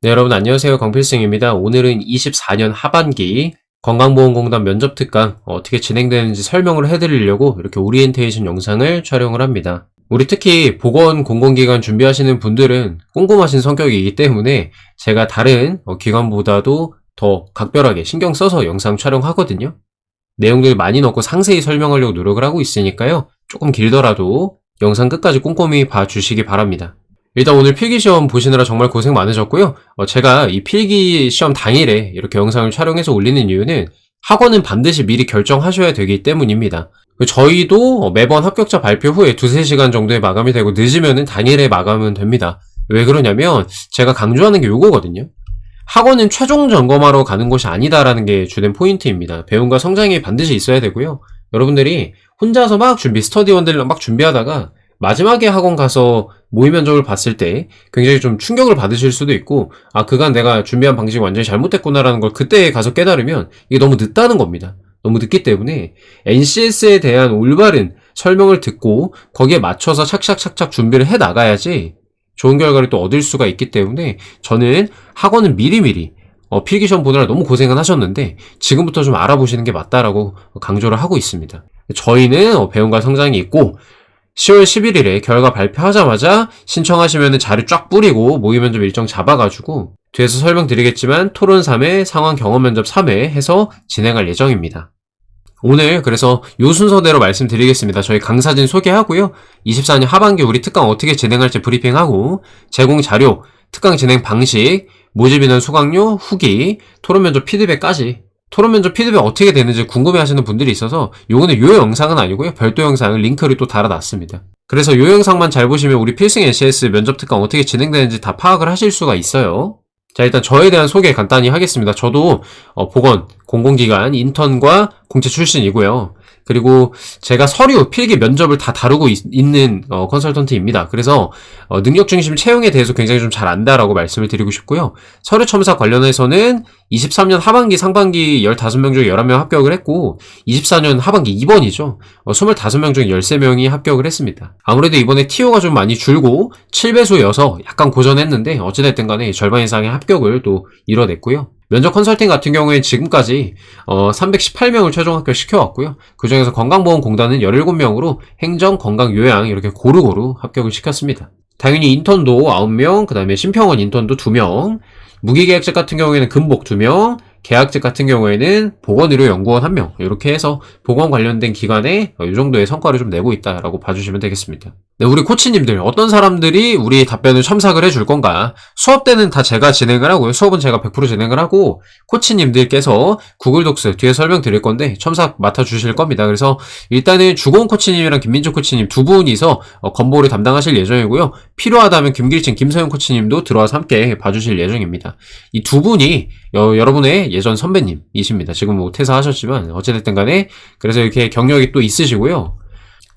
네, 여러분 안녕하세요. 강필승입니다. 오늘은 24년 하반기 건강보험공단 면접 특강 어떻게 진행되는지 설명을 해드리려고 이렇게 오리엔테이션 영상을 촬영을 합니다. 우리 특히 보건 공공기관 준비하시는 분들은 꼼꼼하신 성격이기 때문에 제가 다른 기관보다도 더 각별하게 신경 써서 영상 촬영하거든요. 내용들 많이 넣고 상세히 설명하려고 노력을 하고 있으니까요. 조금 길더라도 영상 끝까지 꼼꼼히 봐주시기 바랍니다. 일단 오늘 필기시험 보시느라 정말 고생 많으셨고요. 제가 이 필기시험 당일에 이렇게 영상을 촬영해서 올리는 이유는 학원은 반드시 미리 결정하셔야 되기 때문입니다. 저희도 매번 합격자 발표 후에 2-3시간 정도에 마감이 되고 늦으면 당일에 마감은 됩니다. 왜 그러냐면 제가 강조하는 게 요거거든요. 학원은 최종 점검하러 가는 곳이 아니다라는 게 주된 포인트입니다. 배움과 성장이 반드시 있어야 되고요. 여러분들이 혼자서 막 스터디원들이랑 막 준비하다가 마지막에 학원 가서 모의 면접을 봤을 때 굉장히 좀 충격을 받으실 수도 있고, 그간 내가 준비한 방식이 완전히 잘못됐구나라는 걸 그때 가서 깨달으면 이게 너무 늦다는 겁니다. 너무 늦기 때문에 NCS에 대한 올바른 설명을 듣고 거기에 맞춰서 착착착착 준비를 해 나가야지 좋은 결과를 또 얻을 수가 있기 때문에 저는 학원은 미리미리 필기시험 보느라 너무 고생은 하셨는데 지금부터 좀 알아보시는 게 맞다라고 강조를 하고 있습니다. 저희는 배움과 성장이 있고 10월 11일에 결과 발표하자마자 신청하시면 자료 쫙 뿌리고 모의 면접 일정 잡아가지고 뒤에서 설명드리겠지만 토론 3회, 상황 경험 면접 3회 해서 진행할 예정입니다. 오늘 그래서 요 순서대로 말씀드리겠습니다. 저희 강사진 소개하고요. 24년 하반기 우리 특강 어떻게 진행할지 브리핑하고 제공 자료, 특강 진행 방식, 모집 인원 수강료, 후기, 토론 면접 피드백까지 토론 면접 피드백 어떻게 되는지 궁금해하시는 분들이 있어서 요거는 요 영상은 아니고요. 별도 영상을 링크를 또 달아놨습니다. 그래서 요 영상만 잘 보시면 우리 필승 NCS 면접 특강 어떻게 진행되는지 다 파악을 하실 수가 있어요. 자, 일단 저에 대한 소개 간단히 하겠습니다. 저도 보건, 공공기관, 인턴과 공채 출신이고요. 그리고 제가 서류, 필기, 면접을 다 다루고 있는 컨설턴트입니다. 그래서 능력 중심 채용에 대해서 굉장히 좀 잘 안다라고 말씀을 드리고 싶고요. 서류 첨삭 관련해서는 23년 하반기, 상반기 15명 중에 11명 합격을 했고 24년 하반기 2번이죠. 25명 중에 13명이 합격을 했습니다. 아무래도 이번에 TO가 좀 많이 줄고 7배수여서 약간 고전했는데 어찌됐든 간에 절반 이상의 합격을 또 이뤄냈고요. 면접 컨설팅 같은 경우에 지금까지 318명을 최종 합격시켜왔고요. 그중에서 건강보험공단은 17명으로 행정, 건강, 요양 이렇게 고루고루 합격을 시켰습니다. 당연히 인턴도 9명, 그 다음에 심평원 인턴도 2명, 무기계약직 같은 경우에는 금복 2명, 계약직 같은 경우에는 보건의료연구원 1명 이렇게 해서 보건 관련된 기관에 이 정도의 성과를 좀 내고 있다라고 봐주시면 되겠습니다. 네, 우리 코치님들 어떤 사람들이 우리 답변을 첨삭을 해줄 건가? 수업 때는 다 제가 진행을 하고요. 수업은 제가 100% 진행을 하고 코치님들께서 구글 독스 뒤에 설명드릴 건데 첨삭 맡아주실 겁니다. 그래서 일단은 주공 코치님이랑 김민주 코치님 두 분이서 건보를 담당하실 예정이고요. 필요하다면 김길진, 김서영 코치님도 들어와서 함께 봐주실 예정입니다. 이 두 분이 여러분의 예전 선배님이십니다. 지금 뭐 퇴사하셨지만 어찌됐든 간에 그래서 이렇게 경력이 또 있으시고요.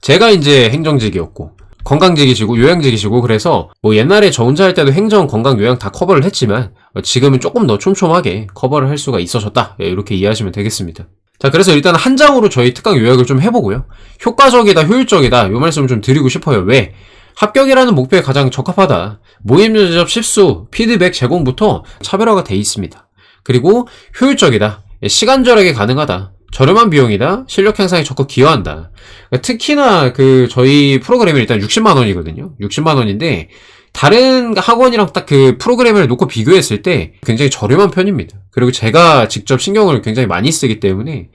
제가 이제 행정직이었고 건강직이시고 요양직이시고 그래서 뭐 옛날에 저 혼자 할 때도 행정, 건강, 요양 다 커버를 했지만 지금은 조금 더 촘촘하게 커버를 할 수가 있어졌다. 이렇게 이해하시면 되겠습니다. 자, 그래서 일단 한 장으로 저희 특강 요약을 좀 해보고요. 효과적이다, 효율적이다 요 말씀을 좀 드리고 싶어요. 왜? 합격이라는 목표에 가장 적합하다. 모의 면접 실수, 피드백 제공부터 차별화가 돼 있습니다. 그리고 효율적이다. 시간 절약이 가능하다. 저렴한 비용이다. 실력 향상에 적극 기여한다. 특히나 저희 프로그램이 일단 60만 원이거든요. 60만 원인데 다른 학원이랑 딱 그 프로그램을 놓고 비교했을 때 굉장히 저렴한 편입니다. 그리고 제가 직접 신경을 굉장히 많이 쓰기 때문에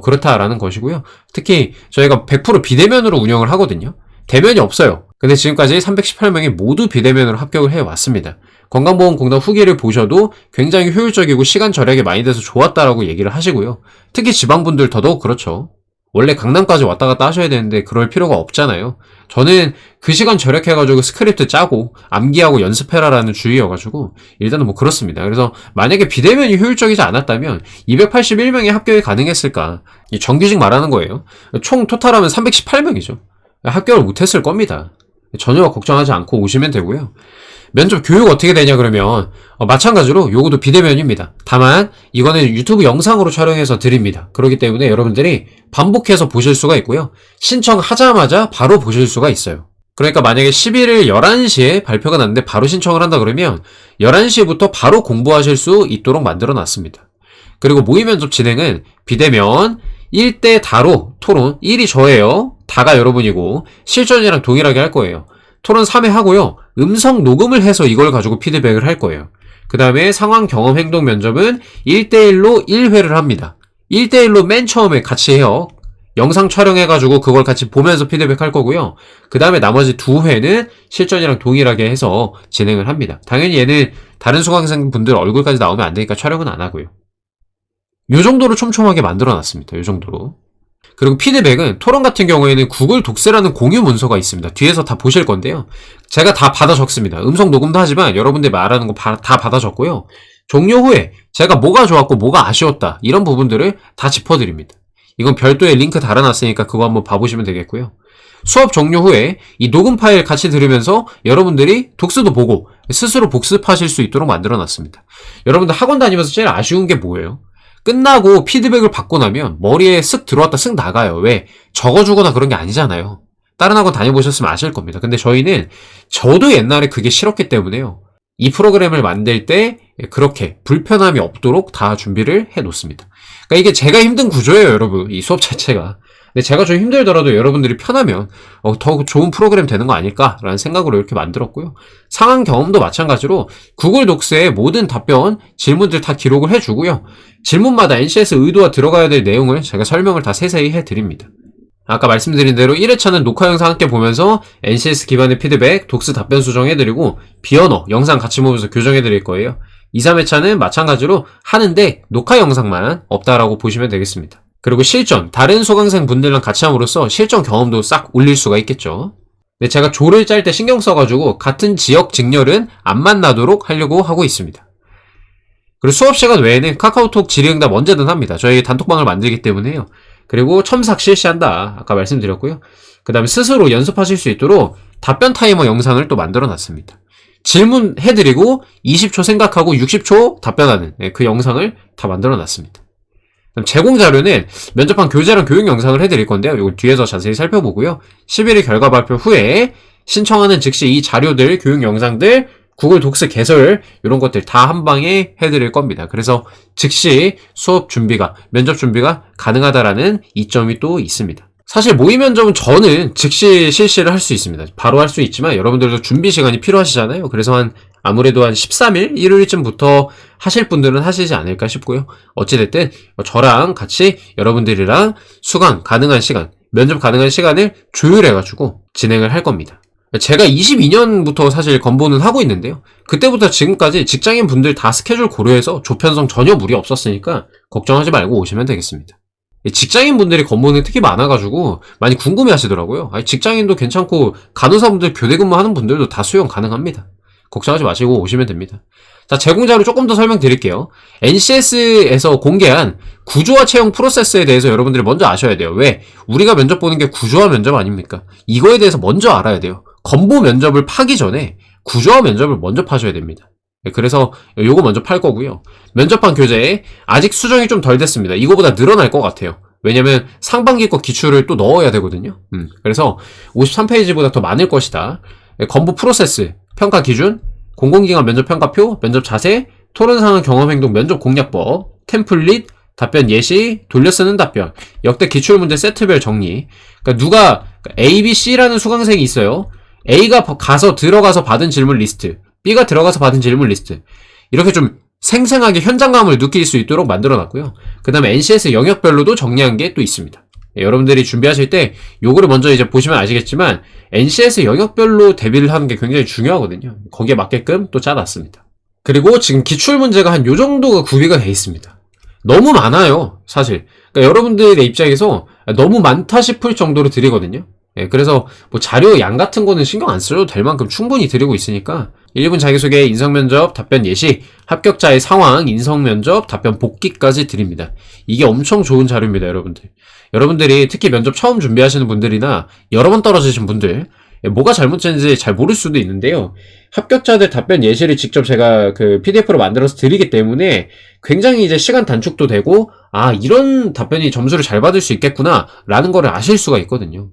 그렇다라는 것이고요. 특히 저희가 100% 비대면으로 운영을 하거든요. 대면이 없어요. 근데 지금까지 318명이 모두 비대면으로 합격을 해왔습니다. 건강보험공단 후기를 보셔도 굉장히 효율적이고 시간 절약이 많이 돼서 좋았다라고 얘기를 하시고요. 특히 지방분들 더더욱 그렇죠. 원래 강남까지 왔다 갔다 하셔야 되는데 그럴 필요가 없잖아요. 저는 그 시간 절약해가지고 스크립트 짜고 암기하고 연습해라라는 주의여가지고 일단은 뭐 그렇습니다. 그래서 만약에 비대면이 효율적이지 않았다면 281명이 합격이 가능했을까? 이 정규직 말하는 거예요. 총 토탈하면 318명이죠. 합격을 못했을 겁니다. 전혀 걱정하지 않고 오시면 되고요. 면접 교육 어떻게 되냐 그러면 마찬가지로 요거도 비대면입니다. 다만 이거는 유튜브 영상으로 촬영해서 드립니다. 그렇기 때문에 여러분들이 반복해서 보실 수가 있고요. 신청하자마자 바로 보실 수가 있어요. 그러니까 만약에 11일 11시에 발표가 났는데 바로 신청을 한다 그러면 11시부터 바로 공부하실 수 있도록 만들어 놨습니다. 그리고 모의 면접 진행은 비대면 1대 다로 토론 1이 저예요. 다가 여러분이고 실전이랑 동일하게 할 거예요. 토론 3회 하고요. 음성 녹음을 해서 이걸 가지고 피드백을 할 거예요. 그 다음에 상황 경험 행동 면접은 1대1로 1회를 합니다. 1대1로 맨 처음에 같이 해요. 영상 촬영해가지고 그걸 같이 보면서 피드백 할 거고요. 그 다음에 나머지 2회는 실전이랑 동일하게 해서 진행을 합니다. 당연히 얘는 다른 수강생 분들 얼굴까지 나오면 안 되니까 촬영은 안 하고요. 요 정도로 촘촘하게 만들어 놨습니다. 요 정도로. 그리고 피드백은 토론 같은 경우에는 구글 독스라는 공유 문서가 있습니다. 뒤에서 다 보실 건데요. 제가 다 받아 적습니다. 음성 녹음도 하지만 여러분들 말하는 거 다 받아 적고요. 종료 후에 제가 뭐가 좋았고 뭐가 아쉬웠다 이런 부분들을 다 짚어드립니다. 이건 별도의 링크 달아놨으니까 그거 한번 봐보시면 되겠고요. 수업 종료 후에 이 녹음 파일 같이 들으면서 여러분들이 독스도 보고 스스로 복습하실 수 있도록 만들어놨습니다. 여러분들 학원 다니면서 제일 아쉬운 게 뭐예요? 끝나고 피드백을 받고 나면 머리에 쓱 들어왔다 쓱 나가요. 왜? 적어주거나 그런 게 아니잖아요. 다른 학원 다녀보셨으면 아실 겁니다. 근데 저희는 저도 옛날에 그게 싫었기 때문에요. 이 프로그램을 만들 때 그렇게 불편함이 없도록 다 준비를 해놓습니다. 그러니까 이게 제가 힘든 구조예요, 여러분. 이 수업 자체가. 근데 제가 좀 힘들더라도 여러분들이 편하면 더 좋은 프로그램 되는 거 아닐까라는 생각으로 이렇게 만들었고요. 상황 경험도 마찬가지로 구글 독스에 모든 답변, 질문들 다 기록을 해주고요. 질문마다 NCS 의도와 들어가야 될 내용을 제가 설명을 다 세세히 해드립니다. 아까 말씀드린 대로 1회차는 녹화 영상 함께 보면서 NCS 기반의 피드백, 독스 답변 수정해드리고 비언어, 영상 같이 보면서 교정해드릴 거예요. 2, 3회차는 마찬가지로 하는데 녹화 영상만 없다라고 보시면 되겠습니다. 그리고 실전, 다른 수강생 분들랑 같이 함으로써 실전 경험도 싹 올릴 수가 있겠죠. 근데 제가 조를 짤 때 신경 써가지고 같은 지역 직렬은 안 만나도록 하려고 하고 있습니다. 그리고 수업 시간 외에는 카카오톡 질의응답 언제든 합니다. 저희 단톡방을 만들기 때문에요. 그리고 첨삭 실시한다. 아까 말씀드렸고요. 그 다음에 스스로 연습하실 수 있도록 답변 타이머 영상을 또 만들어 놨습니다. 질문 해드리고 20초 생각하고 60초 답변하는 그 영상을 다 만들어 놨습니다. 제공 자료는 면접한 교재랑 교육 영상을 해드릴 건데요. 이거 뒤에서 자세히 살펴보고요. 11일 결과 발표 후에 신청하는 즉시 이 자료들, 교육 영상들, 구글 독스 개설 이런 것들 다 한 방에 해드릴 겁니다. 그래서 즉시 수업 준비가, 면접 준비가 가능하다라는 이점이 또 있습니다. 사실 모의 면접은 저는 즉시 실시를 할 수 있습니다. 바로 할 수 있지만 여러분들도 준비 시간이 필요하시잖아요. 그래서 아무래도 한 13일, 일요일쯤부터 하실 분들은 하시지 않을까 싶고요. 어찌됐든 저랑 같이 여러분들이랑 수강 가능한 시간, 면접 가능한 시간을 조율해가지고 진행을 할 겁니다. 제가 22년부터 사실 건보는 하고 있는데요. 그때부터 지금까지 직장인 분들 다 스케줄 고려해서 조편성 전혀 무리 없었으니까 걱정하지 말고 오시면 되겠습니다. 직장인 분들이 건보는 특히 많아가지고 많이 궁금해 하시더라고요. 직장인도 괜찮고 간호사분들 교대 근무하는 분들도 다 수용 가능합니다. 걱정하지 마시고 오시면 됩니다. 자, 제공자로 조금 더 설명드릴게요. NCS에서 공개한 구조화 채용 프로세스에 대해서 여러분들이 먼저 아셔야 돼요. 왜? 우리가 면접 보는 게 구조화 면접 아닙니까? 이거에 대해서 먼저 알아야 돼요. 건보 면접을 파기 전에 구조화 면접을 먼저 파셔야 됩니다. 그래서 요거 먼저 팔 거고요. 면접판 교재에 아직 수정이 좀 덜 됐습니다. 이거보다 늘어날 것 같아요. 왜냐면 상반기 거 기출을 또 넣어야 되거든요. 그래서 53페이지보다 더 많을 것이다. 건보 프로세스, 평가 기준, 공공기관 면접 평가표, 면접 자세, 토론 상황 경험 행동 면접 공략법, 템플릿, 답변 예시, 돌려쓰는 답변, 역대 기출문제 세트별 정리. 그러니까 누가 A, B, C라는 수강생이 있어요. A가 들어가서 받은 질문 리스트, B가 들어가서 받은 질문 리스트. 이렇게 좀 생생하게 현장감을 느낄 수 있도록 만들어놨고요. 그 다음에 NCS 영역별로도 정리한 게 또 있습니다. 여러분들이 준비하실 때 요거를 먼저 이제 보시면 아시겠지만 NCS 영역별로 대비를 하는 게 굉장히 중요하거든요. 거기에 맞게끔 또 짜놨습니다. 그리고 지금 기출문제가 한 요 정도가 구비가 돼 있습니다. 너무 많아요, 사실. 그러니까 여러분들의 입장에서 너무 많다 싶을 정도로 드리거든요. 그래서 뭐 자료 양 같은 거는 신경 안 써도 될 만큼 충분히 드리고 있으니까 1분 자기소개, 인성면접, 답변 예시, 합격자의 상황, 인성면접, 답변 복귀까지 드립니다. 이게 엄청 좋은 자료입니다, 여러분들. 여러분들이 특히 면접 처음 준비하시는 분들이나 여러 번 떨어지신 분들, 뭐가 잘못됐는지 잘 모를 수도 있는데요. 합격자들 답변 예시를 직접 제가 그 PDF로 만들어서 드리기 때문에 굉장히 이제 시간 단축도 되고, 이런 답변이 점수를 잘 받을 수 있겠구나, 라는 거를 아실 수가 있거든요.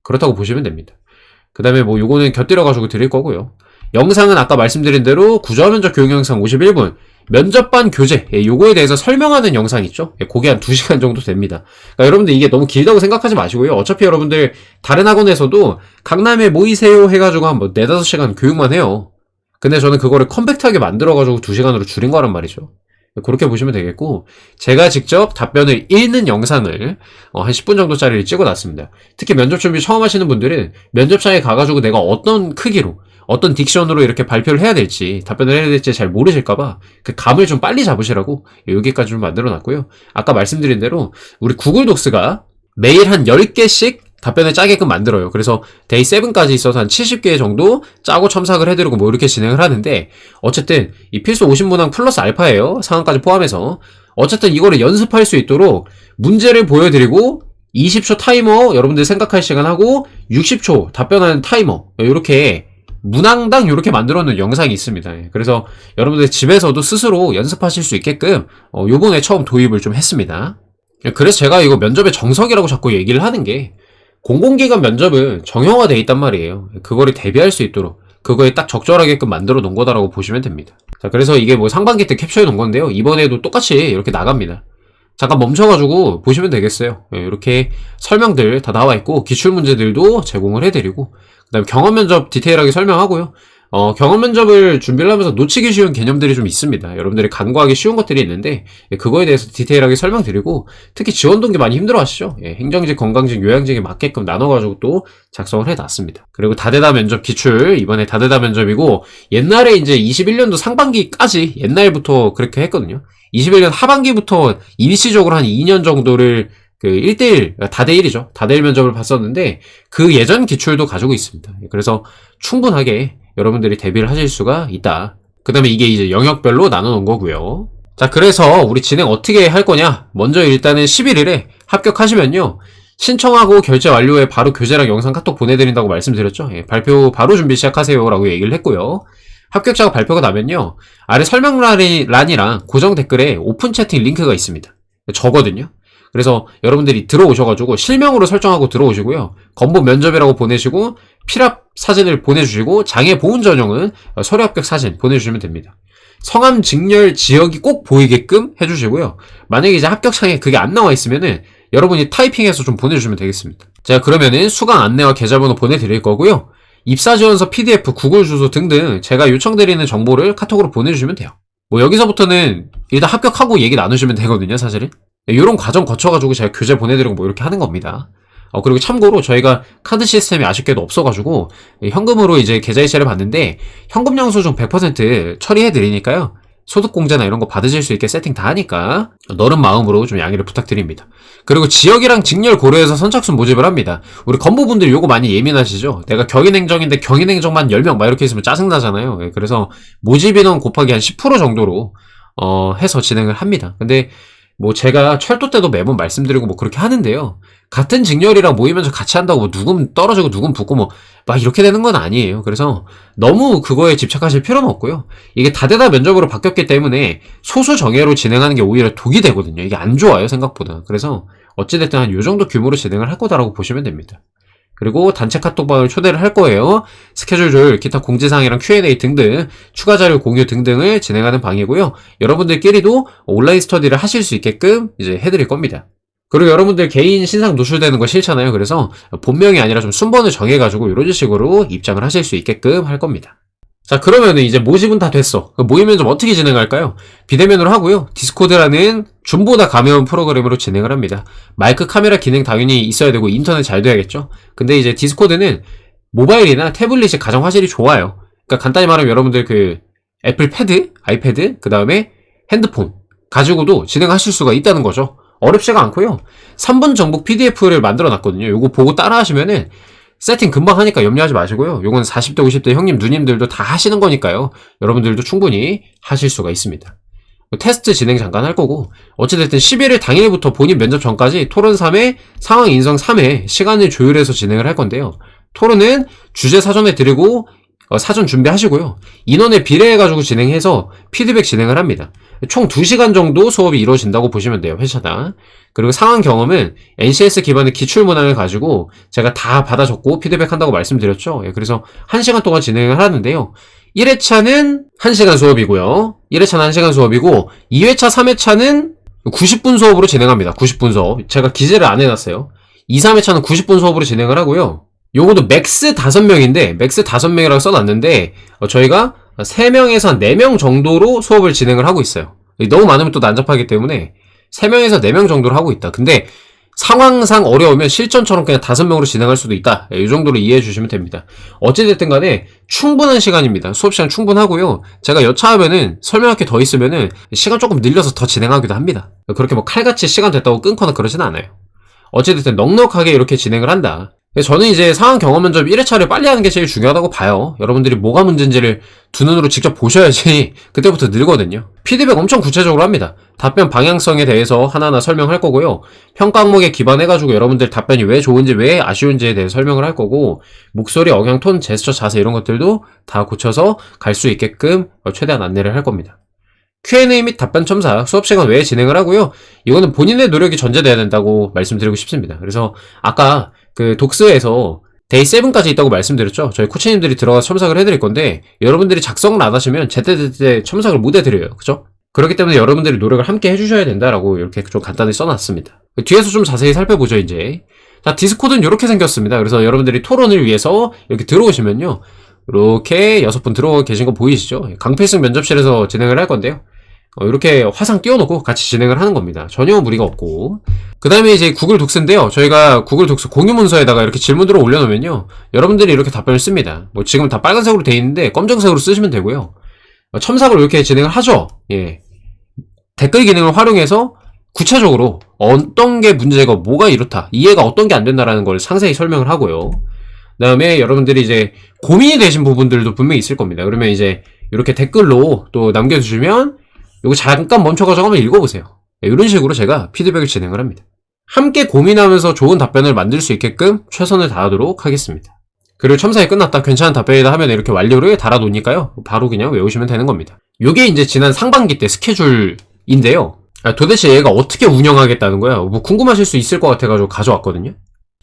그렇다고 보시면 됩니다. 그 다음에 뭐 요거는 곁들여가지고 드릴 거고요. 영상은 아까 말씀드린 대로 구조화 면접 교육 영상 51분, 면접반 교재, 요거에 대해서 설명하는 영상 있죠? 그게 한 2시간 정도 됩니다. 그러니까 여러분들 이게 너무 길다고 생각하지 마시고요. 어차피 여러분들 다른 학원에서도 강남에 모이세요 해가지고 한 4, 5시간 교육만 해요. 근데 저는 그거를 컴팩트하게 만들어가지고 2시간으로 줄인 거란 말이죠. 그렇게 보시면 되겠고, 제가 직접 답변을 읽는 영상을 한 10분 정도짜리를 찍어놨습니다. 특히 면접 준비 처음 하시는 분들은 면접장에 가가지고 내가 어떤 크기로, 어떤 딕션으로 이렇게 발표를 해야 될지, 답변을 해야 될지 잘 모르실까봐 그 감을 좀 빨리 잡으시라고 여기까지 좀 만들어놨고요. 아까 말씀드린 대로 우리 구글 독스가 매일 한 10개씩 답변을 짜게끔 만들어요. 그래서 데이 7까지 있어서 한 70개 정도 짜고 첨삭을 해드리고 뭐 이렇게 진행을 하는데, 어쨌든 이 필수 50문항 플러스 알파예요. 상황까지 포함해서. 어쨌든 이거를 연습할 수 있도록 문제를 보여드리고 20초 타이머 여러분들 생각할 시간 하고 60초 답변하는 타이머, 이렇게 문항당 이렇게 만들어 놓은 영상이 있습니다. 그래서 여러분들 집에서도 스스로 연습하실 수 있게끔 요번에 처음 도입을 좀 했습니다. 그래서 제가 이거 면접의 정석이라고 자꾸 얘기를 하는 게, 공공기관 면접은 정형화되어 있단 말이에요. 그거를 대비할 수 있도록 그거에 딱 적절하게끔 만들어 놓은 거다라고 보시면 됩니다. 자, 그래서 이게 뭐 상반기 때 캡처해 놓은 건데요. 이번에도 똑같이 이렇게 나갑니다. 잠깐 멈춰가지고 보시면 되겠어요. 이렇게 설명들 다 나와 있고, 기출문제들도 제공을 해드리고, 그 다음에 경험 면접 디테일하게 설명하고요. 경험 면접을 준비를 하면서 놓치기 쉬운 개념들이 좀 있습니다. 여러분들이 간과하기 쉬운 것들이 있는데, 그거에 대해서 디테일하게 설명드리고, 특히 지원 동기 많이 힘들어 하시죠? 행정직, 건강직, 요양직에 맞게끔 나눠가지고 또 작성을 해놨습니다. 그리고 다대다 면접 기출, 이번에 다대다 면접이고, 옛날에 이제 21년도 상반기까지 옛날부터 그렇게 했거든요. 21년 하반기부터 일시적으로 한 2년 정도를 그 1대1, 다대1이죠. 다대1 면접을 봤었는데, 그 예전 기출도 가지고 있습니다. 그래서 충분하게 여러분들이 대비를 하실 수가 있다. 그 다음에 이게 이제 영역별로 나눠놓은 거고요. 자, 그래서 우리 진행 어떻게 할 거냐? 먼저 일단은 11일에 합격하시면요, 신청하고 결제 완료에 바로 교재랑 영상 카톡 보내드린다고 말씀드렸죠. 발표 바로 준비 시작하세요 라고 얘기를 했고요. 합격자가 발표가 나면요, 아래 설명란이랑 고정 댓글에 오픈 채팅 링크가 있습니다. 저거든요. 그래서 여러분들이 들어오셔가지고 실명으로 설정하고 들어오시고요. 건보 면접이라고 보내시고 필합 사진을 보내주시고 장애 보훈 전형은 서류 합격 사진 보내주시면 됩니다. 성함, 직렬, 지역이 꼭 보이게끔 해주시고요. 만약에 이제 합격창에 그게 안 나와 있으면은 여러분이 타이핑해서 좀 보내주시면 되겠습니다. 제가 그러면은 수강 안내와 계좌번호 보내드릴 거고요. 입사지원서 PDF, 구글 주소 등등 제가 요청드리는 정보를 카톡으로 보내주시면 돼요. 뭐 여기서부터는 일단 합격하고 얘기 나누시면 되거든요, 사실은. 이런 과정 거쳐가지고 제가 교재 보내드리고 뭐 이렇게 하는 겁니다. 그리고 참고로 저희가 카드 시스템이 아쉽게도 없어가지고 현금으로 이제 계좌이체를 받는데, 현금 영수증 100% 처리해드리니까요. 소득공제나 이런 거 받으실 수 있게 세팅 다 하니까 너른 마음으로 좀 양해를 부탁드립니다. 그리고 지역이랑 직렬 고려해서 선착순 모집을 합니다. 우리 건보분들이 요거 많이 예민하시죠? 내가 경인행정인데 경인행정만 10명 막 이렇게 있으면 짜증나잖아요. 그래서 모집인원 곱하기 한 10% 정도로 해서 진행을 합니다. 근데 뭐 제가 철도 때도 매번 말씀드리고 뭐 그렇게 하는데요. 같은 직렬이랑 모이면서 같이 한다고 뭐 누군 떨어지고 누군 붙고 뭐 막 이렇게 되는 건 아니에요. 그래서 너무 그거에 집착하실 필요는 없고요. 이게 다대다 면접으로 바뀌었기 때문에 소수 정예로 진행하는 게 오히려 독이 되거든요. 이게 안 좋아요, 생각보다. 그래서 어찌됐든 한 요 정도 규모로 진행을 할 거다라고 보시면 됩니다. 그리고 단체 카톡방을 초대를 할 거예요. 스케줄 조율, 기타 공지사항이랑 Q&A 등등, 추가 자료 공유 등등을 진행하는 방이고요. 여러분들끼리도 온라인 스터디를 하실 수 있게끔 이제 해드릴 겁니다. 그리고 여러분들 개인 신상 노출되는 거 싫잖아요. 그래서 본명이 아니라 좀 순번을 정해가지고 이런 식으로 입장을 하실 수 있게끔 할 겁니다. 자, 그러면은 이제 모집은 다 됐어. 모임은 좀 어떻게 진행할까요? 비대면으로 하고요. 디스코드라는 줌보다 가벼운 프로그램으로 진행을 합니다. 마이크, 카메라 기능 당연히 있어야 되고 인터넷 잘 돼야겠죠? 근데 이제 디스코드는 모바일이나 태블릿이 가장 화질이 좋아요. 그러니까 간단히 말하면 여러분들 그 애플 패드, 아이패드, 그 다음에 핸드폰 가지고도 진행하실 수가 있다는 거죠. 어렵지가 않고요. 3분 정복 PDF를 만들어 놨거든요. 요거 보고 따라 하시면은 세팅 금방 하니까 염려하지 마시고요. 요건 40대, 50대 형님, 누님들도 다 하시는 거니까요. 여러분들도 충분히 하실 수가 있습니다. 테스트 진행 잠깐 할 거고, 어찌됐든 11일 당일부터 본인 면접 전까지 토론 3회, 상황 인성 3회 시간을 조율해서 진행을 할 건데요. 토론은 주제 사전에 드리고 사전 준비하시고요. 인원에 비례해가지고 진행해서 피드백 진행을 합니다. 총 2시간 정도 수업이 이루어진다고 보시면 돼요, 회차당. 그리고 상황 경험은 NCS 기반의 기출 문항을 가지고 제가 다 받아 적고 피드백 한다고 말씀드렸죠. 예, 그래서 1시간 동안 진행을 하는데요. 1회차는 1시간 수업이고요. 1회차는 1시간 수업이고 2회차, 3회차는 90분 수업으로 진행합니다. 90분 수업. 제가 기재를 안 해놨어요. 2, 3회차는 90분 수업으로 진행을 하고요. 요거도 맥스 5명인데 맥스 5명이라고 써놨는데 저희가 3명에서 한 4명 정도로 수업을 진행을 하고 있어요. 너무 많으면 또 난잡하기 때문에 3명에서 4명 정도로 하고 있다. 근데 상황상 어려우면 실전처럼 그냥 5명으로 진행할 수도 있다. 이 정도로 이해해 주시면 됩니다. 어찌됐든 간에 충분한 시간입니다. 수업 시간 충분하고요. 제가 여차하면은 설명할 게 더 있으면은 시간 조금 늘려서 더 진행하기도 합니다. 그렇게 뭐 칼같이 시간 됐다고 끊거나 그러진 않아요. 어찌됐든 넉넉하게 이렇게 진행을 한다. 저는 이제 상황 경험 면접 1회차를 빨리 하는 게 제일 중요하다고 봐요. 여러분들이 뭐가 문제인지를 두 눈으로 직접 보셔야지 그때부터 늘거든요. 피드백 엄청 구체적으로 합니다. 답변 방향성에 대해서 하나하나 설명할 거고요. 평가 항목에 기반해가지고 여러분들 답변이 왜 좋은지 왜 아쉬운지에 대해 설명을 할 거고, 목소리, 억양, 톤, 제스처, 자세 이런 것들도 다 고쳐서 갈 수 있게끔 최대한 안내를 할 겁니다. Q&A 및 답변 첨사 수업시간 외에 진행을 하고요. 이거는 본인의 노력이 전제돼야 된다고 말씀드리고 싶습니다. 그래서 아까 그 독스에서 데이 7까지 있다고 말씀드렸죠. 저희 코치님들이 들어가서 첨삭을 해드릴 건데 여러분들이 작성을 안 하시면 제때제때 첨삭을 못 해드려요. 그죠? 그렇기 때문에 여러분들이 노력을 함께 해주셔야 된다라고 이렇게 좀 간단히 써놨습니다. 뒤에서 좀 자세히 살펴보죠. 이제 자, 디스코드는 이렇게 생겼습니다. 그래서 여러분들이 토론을 위해서 이렇게 들어오시면요, 이렇게 6분 들어와 계신 거 보이시죠? 강필승 면접실에서 진행을 할 건데요. 이렇게 화상 띄워놓고 같이 진행을 하는 겁니다. 전혀 무리가 없고. 그 다음에 이제 구글 독스인데요. 저희가 구글 독스 공유 문서에다가 이렇게 질문들을 올려놓으면요, 여러분들이 이렇게 답변을 씁니다. 뭐 지금 다 빨간색으로 돼 있는데 검정색으로 쓰시면 되고요. 첨삭을 이렇게 진행을 하죠. 예. 댓글 기능을 활용해서 구체적으로 어떤 게 문제가 뭐가 이렇다, 이해가 어떤 게 안 된다라는 걸 상세히 설명을 하고요. 그 다음에 여러분들이 이제 고민이 되신 부분들도 분명히 있을 겁니다. 그러면 이제 이렇게 댓글로 또 남겨주시면 이거 잠깐 멈춰가지고 한번 읽어보세요. 이런 식으로 제가 피드백을 진행을 합니다. 함께 고민하면서 좋은 답변을 만들 수 있게끔 최선을 다하도록 하겠습니다. 그리고 첨삭이 끝났다, 괜찮은 답변이다 하면 이렇게 완료를 달아놓으니까요, 바로 그냥 외우시면 되는 겁니다. 요게 이제 지난 상반기 때 스케줄인데요. 도대체 얘가 어떻게 운영하겠다는 거야? 뭐 궁금하실 수 있을 것 같아가지고 가져왔거든요.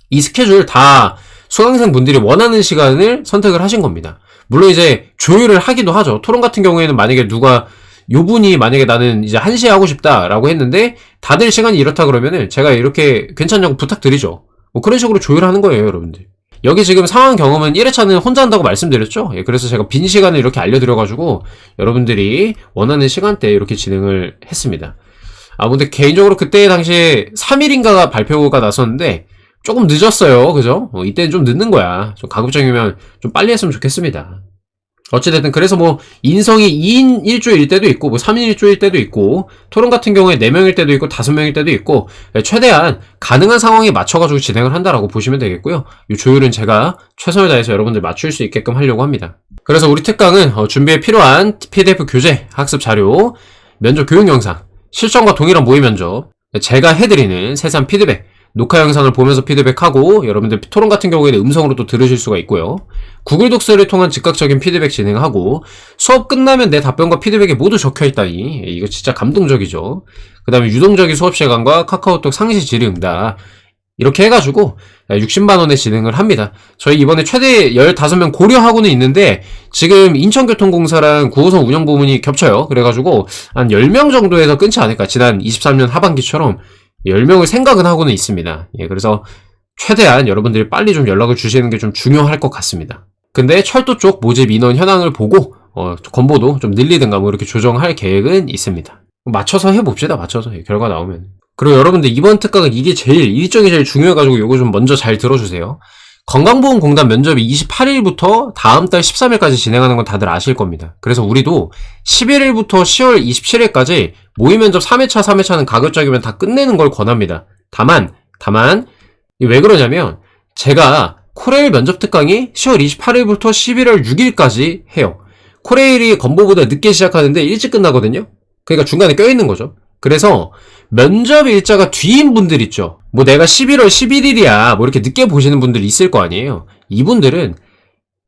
이 스케줄 다 수강생 분들이 원하는 시간을 선택을 하신 겁니다. 물론 이제 조율을 하기도 하죠. 토론 같은 경우에는 만약에 누가 요 분이 만약에 나는 이제 1시에 하고 싶다라고 했는데 다들 시간이 이렇다 그러면은 제가 이렇게 괜찮냐고 부탁드리죠. 뭐 그런 식으로 조율하는 거예요, 여러분들. 여기 지금 상황 경험은 1회차는 혼자 한다고 말씀드렸죠. 예, 그래서 제가 빈 시간을 이렇게 알려드려가지고 여러분들이 원하는 시간대에 이렇게 진행을 했습니다. 근데 개인적으로 그때 당시에 3일인가가 발표가 났었는데 조금 늦었어요. 그죠? 이때는 좀 늦는 거야. 좀 가급적이면 좀 빨리 했으면 좋겠습니다. 어찌됐든 그래서 뭐 인성이 2인 1조일 때도 있고 뭐 3인 1조일 때도 있고, 토론 같은 경우에 4명일 때도 있고 5명일 때도 있고, 최대한 가능한 상황에 맞춰가지고 진행을 한다라고 보시면 되겠고요. 이 조율은 제가 최선을 다해서 여러분들 맞출 수 있게끔 하려고 합니다. 그래서 우리 특강은 준비에 필요한 PDF 교재, 학습 자료, 면접 교육 영상, 실전과 동일한 모의 면접, 제가 해드리는 세세한 피드백, 녹화 영상을 보면서 피드백하고, 여러분들 토론 같은 경우에는 음성으로 또 들으실 수가 있고요. 구글 독스를 통한 즉각적인 피드백 진행하고, 수업 끝나면 내 답변과 피드백이 모두 적혀있다니, 이거 진짜 감동적이죠. 그 다음에 유동적인 수업 시간과 카카오톡 상시 질의 응답, 이렇게 해가지고 60만 원에 진행을 합니다. 저희 이번에 최대 15명 고려하고는 있는데 지금 인천교통공사랑 9호선 운영부문이 겹쳐요. 그래가지고 한 10명 정도에서 끊지 않을까. 지난 23년 하반기처럼 10명을 생각은 하고는 있습니다. 예, 그래서 최대한 여러분들이 빨리 좀 연락을 주시는 게 좀 중요할 것 같습니다. 근데 철도 쪽 모집 인원 현황을 보고 건보도 좀 늘리든가 뭐 이렇게 조정할 계획은 있습니다. 맞춰서 해봅시다. 맞춰서 결과 나오면. 그리고 여러분들 이번 특강은 이게 일정이 제일 중요해가지고 요거 좀 먼저 잘 들어주세요. 건강보험공단 면접이 28일부터 다음 달 13일까지 진행하는 건 다들 아실 겁니다. 그래서 우리도 11일부터 10월 27일까지 모의 면접 3회차, 3회차는 가급적이면 다 끝내는 걸 권합니다. 다만 왜 그러냐면 제가 코레일 면접 특강이 10월 28일부터 11월 6일까지 해요. 코레일이 건보보다 늦게 시작하는데 일찍 끝나거든요. 그러니까 중간에 껴있는 거죠. 그래서 면접 일자가 뒤인 분들 있죠. 뭐 내가 11월 11일이야 뭐 이렇게 늦게 보시는 분들이 있을 거 아니에요. 이분들은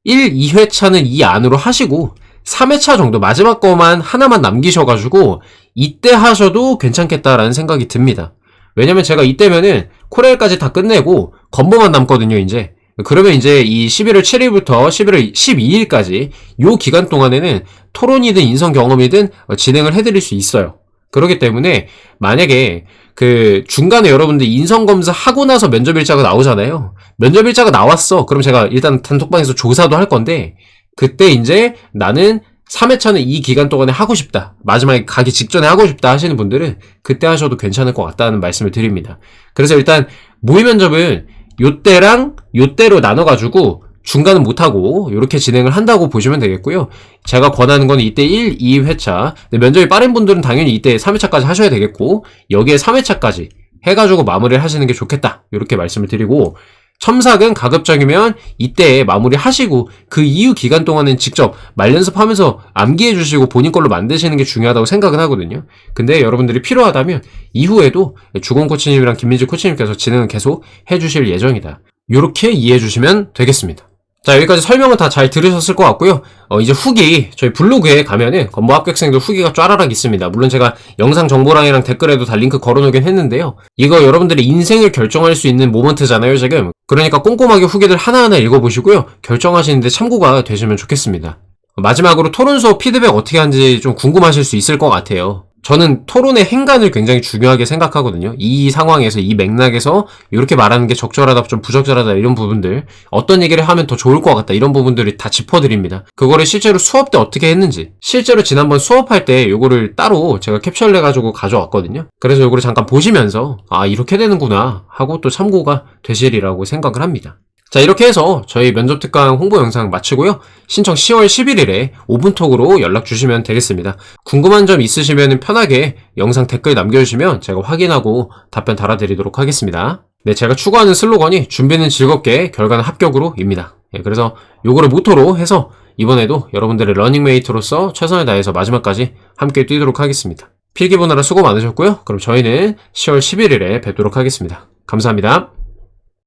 1, 2회차는 이 안으로 하시고 3회차 정도 마지막 거만 하나만 남기셔가지고 이때 하셔도 괜찮겠다라는 생각이 듭니다. 왜냐면 제가 이때면은 코레일까지 다 끝내고 건보만 남거든요, 이제. 그러면 이제 이 11월 7일부터 11월 12일까지 요 기간 동안에는 토론이든 인성 경험이든 진행을 해드릴 수 있어요. 그렇기 때문에 만약에 그 중간에 여러분들 인성검사 하고 나서 면접일자가 나오잖아요. 면접일자가 나왔어. 그럼 제가 일단 단톡방에서 조사도 할 건데 그때 이제 나는 3회차는 이 기간 동안에 하고 싶다. 마지막에 가기 직전에 하고 싶다 하시는 분들은 그때 하셔도 괜찮을 것 같다는 말씀을 드립니다. 그래서 일단 모의 면접은 요때랑 요때로 나눠가지고 중간은 못하고 이렇게 진행을 한다고 보시면 되겠고요. 제가 권하는 건 이때 1, 2회차. 면접이 빠른 분들은 당연히 이때 3회차까지 하셔야 되겠고 여기에 3회차까지 해가지고 마무리를 하시는 게 좋겠다. 이렇게 말씀을 드리고 첨삭은 가급적이면 이때 마무리 하시고 그 이후 기간 동안은 직접 말연습하면서 암기해 주시고 본인 걸로 만드시는 게 중요하다고 생각은 하거든요. 근데 여러분들이 필요하다면 이후에도 주건 코치님이랑 김민지 코치님께서 진행을 계속 해주실 예정이다. 이렇게 이해해 주시면 되겠습니다. 자, 여기까지 설명은 다 잘 들으셨을 것 같고요. 이제 후기, 저희 블로그에 가면은 건보 합격생들 후기가 쫘라락 있습니다. 물론 제가 영상 정보란이랑 댓글에도 다 링크 걸어놓긴 했는데요. 이거 여러분들의 인생을 결정할 수 있는 모먼트잖아요, 지금. 그러니까 꼼꼼하게 후기들 하나하나 읽어보시고요. 결정하시는데 참고가 되시면 좋겠습니다. 마지막으로 토론 수업 피드백 어떻게 하는지 좀 궁금하실 수 있을 것 같아요. 저는 토론의 행간을 굉장히 중요하게 생각하거든요. 이 상황에서, 이 맥락에서 이렇게 말하는 게 적절하다, 좀 부적절하다 이런 부분들, 어떤 얘기를 하면 더 좋을 것 같다 이런 부분들을 다 짚어드립니다. 그거를 실제로 수업 때 어떻게 했는지, 실제로 지난번 수업할 때 요거를 따로 제가 캡처를 해가지고 가져왔거든요. 그래서 요거를 잠깐 보시면서 아 이렇게 되는구나 하고 또 참고가 되시리라고 생각을 합니다. 자, 이렇게 해서 저희 면접특강 홍보 영상 마치고요. 신청 10월 11일에 오픈톡으로 연락 주시면 되겠습니다. 궁금한 점 있으시면 편하게 영상 댓글 남겨주시면 제가 확인하고 답변 달아드리도록 하겠습니다. 네, 제가 추구하는 슬로건이 준비는 즐겁게, 결과는 합격으로입니다. 네, 그래서 요거를 모토로 해서 이번에도 여러분들의 러닝메이트로서 최선을 다해서 마지막까지 함께 뛰도록 하겠습니다. 필기 보느라 수고 많으셨고요. 그럼 저희는 10월 11일에 뵙도록 하겠습니다. 감사합니다.